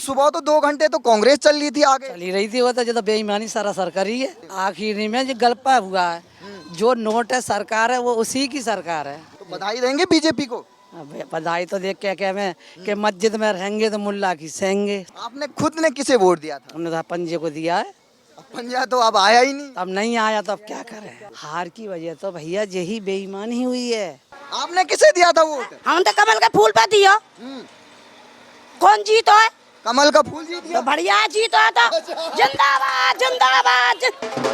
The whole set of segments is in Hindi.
सुबह तो 2 घंटे तो कांग्रेस चल रही थी आगे। चली रही थी, वो तो जो तो बेईमानी सारा सरकारी है। आखिर में जो गलपा हुआ है, जो नोट है सरकार है वो उसी की सरकार है। तो बधाई देंगे बीजेपी को। अब बधाई तो देख के क्या में कि मस्जिद में रहेंगे तो मुल्ला की सेंगे। आपने खुद ने किसे वोट दिया था? हमने तो पंजे को दिया है। पंजा तो अब आया ही नहीं। अब नहीं आया तो अब क्या करें। हार की वजह तो भैया यही बेईमानी हुई है। आपने किसे दिया था वोट? हम तो कमल का फूल पे दिया। कौन जीतो है? कमल का फूल जीत गया। तो बढ़िया जीतो है तो जिंदाबाद जिंदाबाद।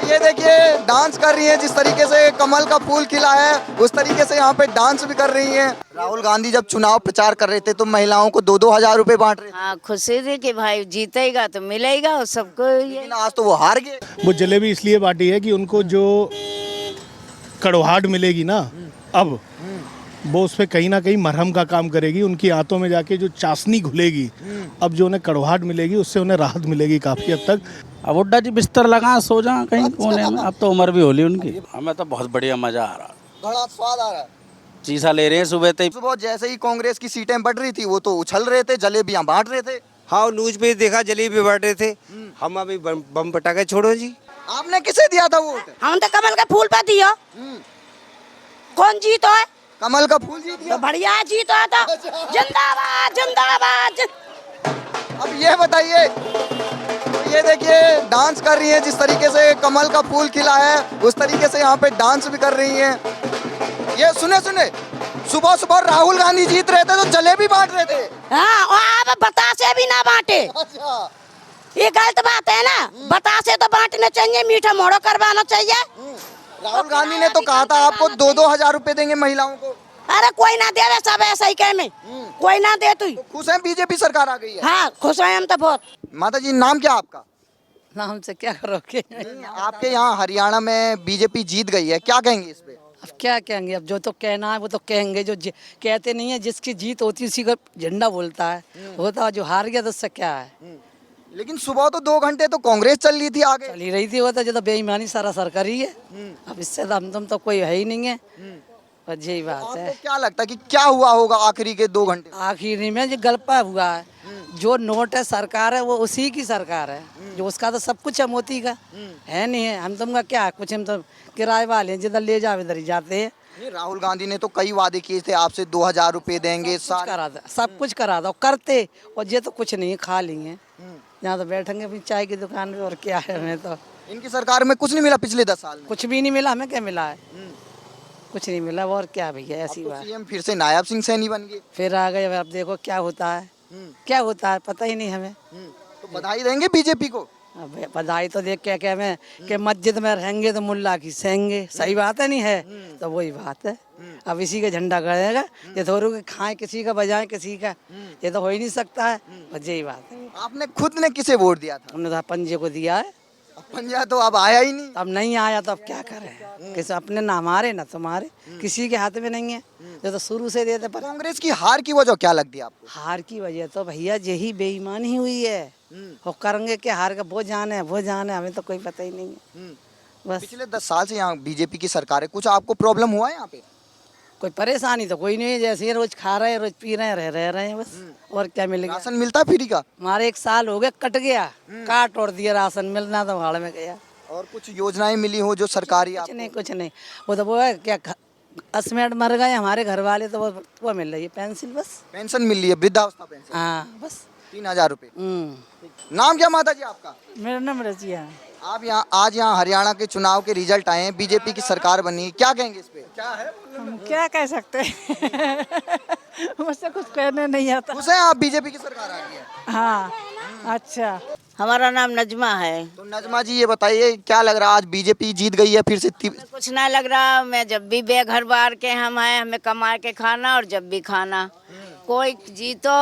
ये देखिए डांस कर रही है, जिस तरीके से कमल का फूल खिला है उस तरीके से यहाँ पे डांस भी कर रही हैं। राहुल गांधी जब चुनाव प्रचार कर रहे थे तो महिलाओं को 2-2 हजार रुपए बांट रहे थे। हाँ, खुशी थी कि भाई जीतेगा तो मिलेगा और सबको ये। लेकिन आज तो वो हार गए। वो जलेबी इसलिए बांटी है कि उनको जो कड़वाहट मिलेगी ना, अब वो उस पर कहीं ना कहीं मरहम का काम करेगी। उनकी आंतों में जाके जो चाशनी घुलेगी, अब जो उन्हें कड़वाहट मिलेगी उससे उन्हें राहत मिलेगी काफ़ी हद तक। अब उड्डा जी बिस्तर लगा सो जा कहीं कोने में। अब तो उम्र भी होली उनकी। हमें तो बहुत बढ़िया मजा आ रहा। बड़ा स्वाद आ रहा है। चीसा ले रहे हैं सुबह तक। सुबह जैसे ही कांग्रेस की सीटें बढ़ रही थी वो तो उछल रहे थे, जलेबियां बांट रहे थे। हाँ, न्यूज पे देखा जलेबी बांट रहे थे। हम अभी बम पटाखे छोड़ो जी। आपने किसे दिया था वोट? हम तो कमल का फूल पे दिया। कौन जीतो है? कमल का फूल जीत गया। तो बढ़िया जीतो है तो जिंदाबाद जिंदाबाद। अब ये बताइए, ये देखिए डांस कर रही है, जिस तरीके से कमल का फूल खिला है उस तरीके से यहाँ पे डांस भी कर रही हैं। ये सुने सुबह सुबह राहुल गांधी जीत रहे थे तो जलेबी बांट रहे थे। हाँ, और अब बतासे भी ना बांटे। अच्छा, ये गलत बात है ना। बतासे तो बांटने चाहिए, मीठा मोड़ो करवाना चाहिए। राहुल गांधी ने तो कहा था आपको 2-2 हजार रुपए देंगे महिलाओं को। अरे कोई ना दे रहे, सब ऐसा ही कह में। कोई ना दे तू। तो खुश हैं बीजेपी सरकार आ गई है? हाँ, खुश हैं हम तो बहुत। माता जी नाम क्या आपका? नाम से क्या करोगे। आपके यहाँ हरियाणा में बीजेपी जीत गई है, क्या कहेंगे इस पे? अब क्या कहेंगे, अब जो तो कहना है वो तो कहेंगे। जो कहते नहीं है, जिसकी जीत होती है उसी का झंडा बोलता है। होता है जो हार गया तो उससे क्या है। लेकिन सुबह तो 2 घंटे तो कांग्रेस चल रही थी आगे। चली रही थी, वो तो जो तो बेईमानी सारा सरकारी है। अब इससे तो हम तुम तो कोई है ही नहीं है। बस यही बात आपको है। क्या लगता है कि क्या हुआ होगा आखिरी के 2 घंटे? आखिर में जो गलपा हुआ है, जो नोट है सरकार है वो उसी की सरकार है। जो उसका तो सब कुछ है मोती का है नहीं है। हम तुमका क्या कुछ, हम तो किराए वाले हैं, जिधर ले जाओ इधर ही जाते हैं। नहीं, राहुल गांधी ने तो कई वादे किए थे आपसे, 2 हजार रुपए देंगे कुछ करा था, सब कुछ करा था करते। और ये तो कुछ नहीं है, खा लेंगे यहाँ तो बैठेंगे अपनी चाय की दुकान पे। और क्या है, हमें तो इनकी सरकार में कुछ नहीं मिला पिछले 10 साल में। कुछ भी नहीं मिला। हमें क्या मिला है? कुछ नहीं मिला। और क्या भैया, ऐसी तो बात। सीएम फिर से नायब सिंह सैनी बन गए। फिर आ गए। अब देखो क्या होता है, क्या होता है पता ही नहीं हमें। तो बधाई देंगे बीजेपी को। अब बधाई तो देख के क्या में कि मस्जिद में रहेंगे तो मुल्ला की सेंगे। सही बात है नहीं है? तो वही बात है। अब इसी का झंडा गड़ेगा। ये थोड़ू के खाएं किसी का, बजाएं किसी का, ये तो हो ही नहीं सकता है। बस यही बात है। आपने खुद ने किसे वोट दिया था? हमने तो पंजे को दिया है। अब पंजा तो अब आया ही नहीं। अब नहीं आया तो अब क्या करें। किसी अपने ना हमारे ना तुम्हारे, किसी के हाथ में नहीं है। जो तो शुरू से देते। पर कांग्रेस की हार की वजह क्या लगती है आपको? हार की वजह तो भैया यही बेईमानी हुई है। वो करेंगे कि हार का वो जाने हमें तो कोई पता ही नहीं है। बस पिछले 10 साल से यहाँ बीजेपी की सरकार है, कुछ आपको प्रॉब्लम हुआ है यहाँ पे? कोई परेशानी तो कोई नहीं है। जैसे ही रोज खा रहे हैं, रोज पी रहे हैं, रह रहे हैं बस। और क्या मिलेगा। राशन मिलता है फ्री का? हमारे 1 साल हो गया, कट गया, काट और दिया। राशन मिलना तो भाड़ में गया। और कुछ योजनाएं मिली हो जो सरकारी कुछ आपको? नहीं, कुछ नहीं। वो तो वो है क्या, 10 मिनट मर गए हमारे घर वाले तो वो मिल रही है पेंशन बस। पेंशन मिल रही है, वृद्धावस्था पेंशन हाँ बस। 3000 रुपए। नाम क्या माता जी आपका? मेरा नाम रजिया है। आप यहाँ आज यहाँ हरियाणा के चुनाव के रिजल्ट आए हैं, बीजेपी की सरकार बनी है, क्या कहेंगे इस पे? क्या है? हम क्या कह सकते हैं। मुझसे कुछ कहने नहीं आता। खुश हैं आप बीजेपी की सरकार आ गई है? हाँ, अच्छा। हमारा नाम नजमा है। तो नजमा जी ये बताइए क्या लग रहा है, आज बीजेपी जीत गई है फिर से? कुछ ना लग रहा। मैं जब भी बेघर बार के हम हैं, हमें कमा के खाना और जब भी खाना। कोई जीतो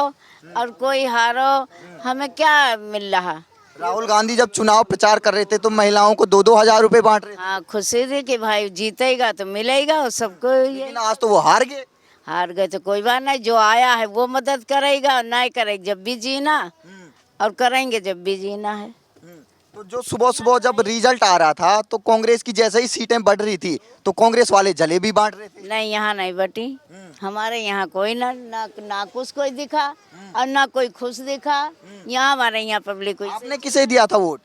और कोई हारो, हमें क्या मिल रहा। राहुल गांधी जब चुनाव प्रचार कर रहे थे तो महिलाओं को 2-2 हजार रुपए बांट रहे थे। हाँ, खुशी थी कि भाई जीतेगा तो मिलेगा और सबको ये। लेकिन आज तो वो हार गए। हार गए तो कोई बात नहीं, जो आया है वो मदद करेगा और नहीं करेगा जब भी जीना और करेंगे जब भी जीना है। तो जो सुबह सुबह जब रिजल्ट आ रहा था तो कांग्रेस की जैसे ही सीटें बढ़ रही थी तो कांग्रेस वाले जलेबी बांट रहे थे। नहीं, यहाँ नहीं बटी। हमारे यहाँ कोई ना कुछ कोई दिखा और ना कोई खुश दिखा। यहाँ हमारे यहाँ पब्लिक कोई आपने किसे दिया था वोट?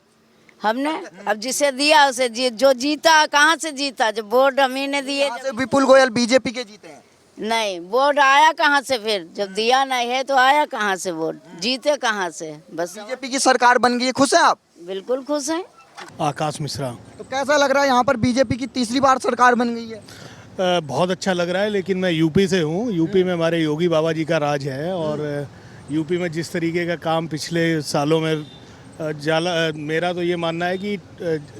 हमने अब जिसे दिया उसे जो जीता, कहाँ से जीता? जो वोट हम ही ने दिए। यहाँ से विपुल गोयल बीजेपी के जीते हैं। नहीं, वोट आया कहाँ से? फिर जब दिया नहीं है तो आया कहाँ से वोट? जीते कहाँ से? बस बीजेपी की सरकार बन गई है, खुश हैं आप? बिल्कुल खुश हैं। आकाश मिश्रा। तो कैसा लग रहा है यहाँ पर बीजेपी की तीसरी बार सरकार बन गई है? बहुत अच्छा लग रहा है, लेकिन मैं यूपी से हूँ। यूपी में हमारे योगी बाबा जी का राज है और यूपी में जिस तरीके का काम पिछले सालों में मेरा तो ये मानना है कि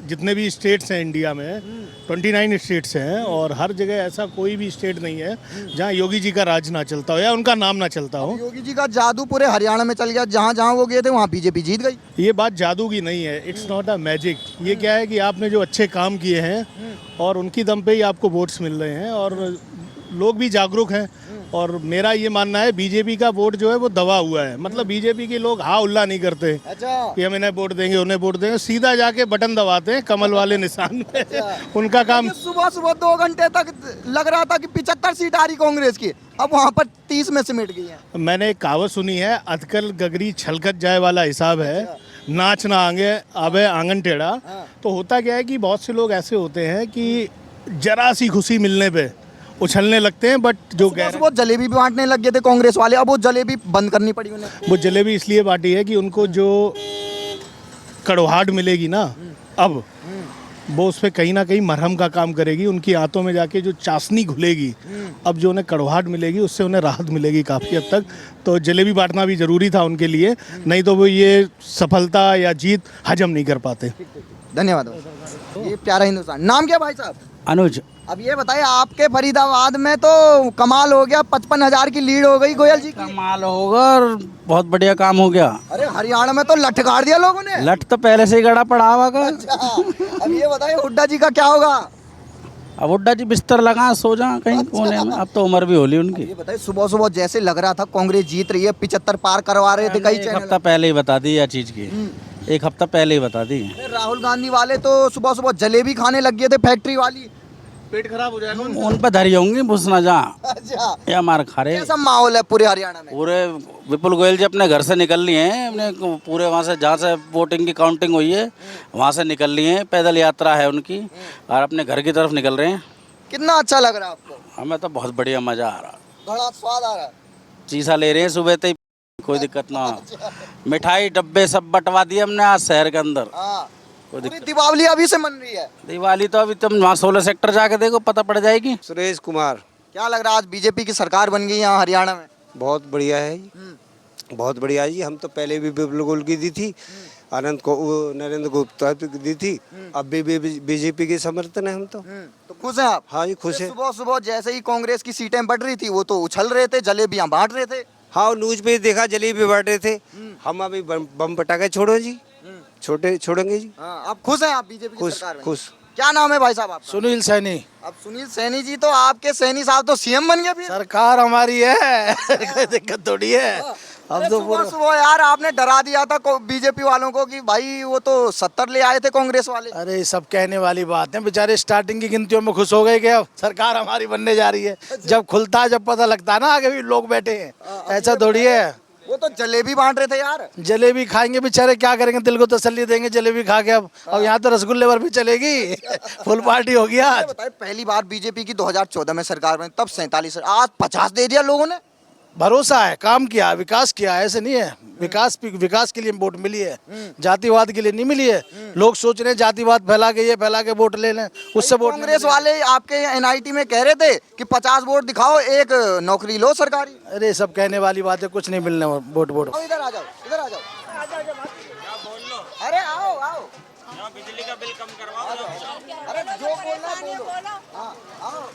जितने भी स्टेट्स हैं इंडिया में 29 स्टेट्स हैं और हर जगह ऐसा कोई भी स्टेट नहीं है जहाँ योगी जी का राज ना चलता हो या उनका नाम ना चलता हो। योगी जी का जादू पूरे हरियाणा में चल गया, जहाँ जहाँ वो गए थे वहाँ बीजेपी जीत गई। ये बात जादू की नहीं है, इट्स नॉट अ मैजिक। ये क्या है कि आपने जो अच्छे काम किए हैं और उनकी दम पे ही आपको वोट्स मिल रहे हैं और लोग भी जागरूक हैं। और मेरा ये मानना है बीजेपी का वोट जो है वो दबा हुआ है, मतलब बीजेपी के लोग हा उल्ला नहीं करते कि हम इन्हें वोट देंगे उन्हें वोट देंगे, सीधा जाके बटन दबाते हैं कमल वाले निशान पे। उनका काम सुबह सुबह 2 घंटे तक लग रहा था कि 75 सीट आ रही कांग्रेस की, अब वहाँ पर 30 में सिमट गई है। मैंने एक कहावत सुनी है, अतकल गगरी छलकत जाए वाला हिसाब है, नाच ना आगे आबे आंगन टेढ़ा। तो होता क्या है कि बहुत से लोग ऐसे होते हैं कि जरा सी खुशी मिलने पे उछलने लगते हैं, बट जो वो जलेबी भी बांटने लग गए थे कांग्रेस वाले, अब वो जलेबी बंद करनी पड़ी उन्हें। वो जलेबी इसलिए बांटी है कि उनको जो कड़वाहट मिलेगी ना अब वो उस पर कहीं ना कहीं मरहम का काम करेगी। उनकी आंतों में जाके जो चाशनी घुलेगी, अब जो उन्हें कड़वाहट मिलेगी उससे उन्हें राहत मिलेगी काफ़ी हद तक। तो जलेबी बांटना भी ज़रूरी था उनके लिए, नहीं तो वो ये सफलता या जीत हजम नहीं कर पाते। धन्यवाद। ये प्यारा हिंदुस्तान। नाम क्या भाई साहब? अनुज। अब ये बताइए, आपके फरीदाबाद में तो कमाल हो गया, 55,000 की लीड हो गई गोयल जी की। कमाल होगा और बहुत बढ़िया काम हो गया। अरे हरियाणा में तो लठ गाड़ दिया लोगों ने। लठ तो पहले से ही गड़ा पड़ा हुआ का। अब ये बताइए हुड्डा जी का क्या होगा? अब हुड्डा जी बिस्तर लगा सो जा कहीं कोने में, अब तो उम्र भी होली उनकी। ये बताइए, सुबह सुबह जैसे लग रहा था कांग्रेस जीत रही है, 75 पार करवा रहे थे कई एक चैनल। हफ्ता पहले ही बता दी यह चीज की, एक हफ्ता पहले ही बता दी। अरे राहुल गांधी वाले तो सुबह सुबह जलेबी खाने लग गए थे, फैक्ट्री वाली। पेट खराब हो जाएगा उन पे धरी होंगी पूछना जा। अच्छा, ये मार खा रहे। कैसा माहौल है पूरे हरियाणा में? पूरे विपुल गोयल जी अपने घर से निकल लिए हैं, अपने पूरे वहाँ से जहाँ से वोटिंग की काउंटिंग हुई है वहाँ से निकल लिए हैं, पैदल यात्रा है उनकी और अपने घर की तरफ निकल रहे हैं। कितना अच्छा लग रहा है आपको? हमें तो बहुत बढ़िया मजा आ रहा। बड़ा स्वाद आ रहा है। चीसा ले रहे हैं सुबह से ही, कोई दिक्कत ना हो। मिठाई डब्बे सब बंटवा दिए हमने आज शहर के अंदर। हाँ, कोई पूरी दीपावली अभी से मन रही है। दिवाली तो अभी तुम वहाँ 16 सेक्टर जाके देखो पता पड़ जाएगी। सुरेश कुमार। क्या लग रहा है आज बीजेपी की सरकार बन गई यहाँ हरियाणा में? बहुत बढ़िया है जी, बहुत बढ़िया जी। हम तो पहले भी विपुल गोयल की दी थी, आनंद को नरेंद्र गुप्ता की दी थी, अब भी बीजेपी के समर्थन है हम तो खुश हैं आप? हाँ जी खुश है। सुबह सुबह जैसे ही कांग्रेस की सीटें बढ़ रही थी वो तो उछल रहे थे, जलेबियां बांट रहे थे। हाँ, न्यूज पे देखा जलेबी बांट रहे थे। हम अभी बम पटाखे छोड़ो जी, छोड़ेंगे जी। हाँ, अब खुश हैं आप बीजेपी की खुश सरकार में? खुश। क्या नाम है भाई साहब आपका? सुनील सैनी। अब सुनील सैनी जी, तो आपके सैनी साहब तो सीएम बन गए फिर। सरकार हमारी है कोई दिक्कत थोड़ी है। अब तो सुबह सुबह यार आपने डरा दिया था बीजेपी वालों को कि भाई वो तो 70 ले आए थे कांग्रेस वाले। अरे सब कहने वाली बात है, बेचारे स्टार्टिंग की गिनतियों में खुश हो गए कि अब सरकार हमारी बनने जा रही है। जब खुलता है, जब पता लगता है ना आगे भी लोग बैठे हैं, ऐसा थोड़ी है। वो तो जलेबी बांट रहे थे यार। जलेबी खाएंगे बेचारे, क्या करेंगे, दिल को तसल्ली देंगे जलेबी खा के। अब यहाँ तो रसगुल्ले पर भी चलेगी। फुल पार्टी होगी आज। बताइए, पहली बार बीजेपी की 2014 में सरकार बनी, तब 47, आज 50 दे दिया लोगों ने। भरोसा है, काम किया, विकास किया, ऐसे नहीं है। विकास के लिए वोट मिली है, जातिवाद के लिए नहीं मिली है। लोग सोच रहे हैं जातिवाद फैला के वोट ले लें, उससे वोट। कांग्रेस वाले आपके एनआईटी में कह रहे थे कि 50 वोट दिखाओ, एक नौकरी लो सरकारी। अरे सब कहने वाली बात है, कुछ नहीं मिलने वोट। इधर आ जाओ, इधर आ जाओ। अरे आओ आओ, बिजली का बिल कम करवाओ। अरे जो बोलना बोलो। हाँ आओ।